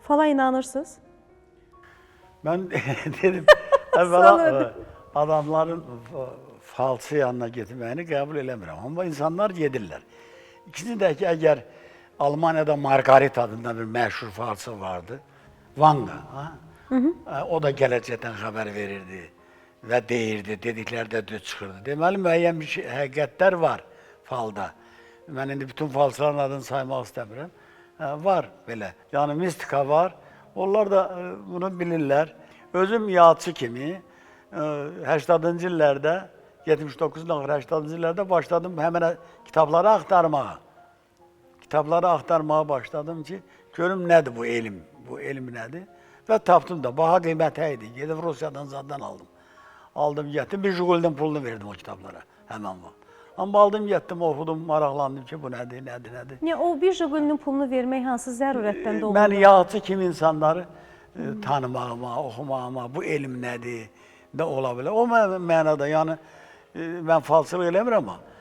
Fala inanırsınız? Ben dedim, Sanırım. evvela adamların falsı yanına gitməyini qəbul eləmirəm. Amma insanlar gedirlər. İkinci də ki, əgər Almaniyada Margarit adında bir məşhur falsı vardı. Vanga. O da gələcəkdən xəbər verirdi və deyirdi, dedikləri də düz çıxırdı. Deməli, müəyyən bir həqiqətlər var falda. Mən indi bütün falsıların adını saymaq istəmirəm. Var belə, yəni mistika var. Onlar da bunu bilirlər. Özüm yadçı kimi 80-cı illərdə, 79-cu 80-cı illərdə başladım həmən kitabları axtarmağa. Kitabları axtarmağa başladım ki, görüm nədir bu elm, bu elm nədir? Və tapdım da, baha qiymətə idi. Gedib Rusiyadan zaddan aldım. Aldım, getdim, bir jugulden pulunu verdim o kitablara, həmən vaxt. Amma aldım, getdim, oxudum, maraqlandım ki, bu nədir, nədir? Niyə o bir jigulinin pulunu vermək hansı zərurətdən doğulur? Mən yağcı kimi insanları tanımağıma, oxumağıma, bu elm nədir, də ola bilər. O mənada, yəni mən falsılıq eləmirəm amma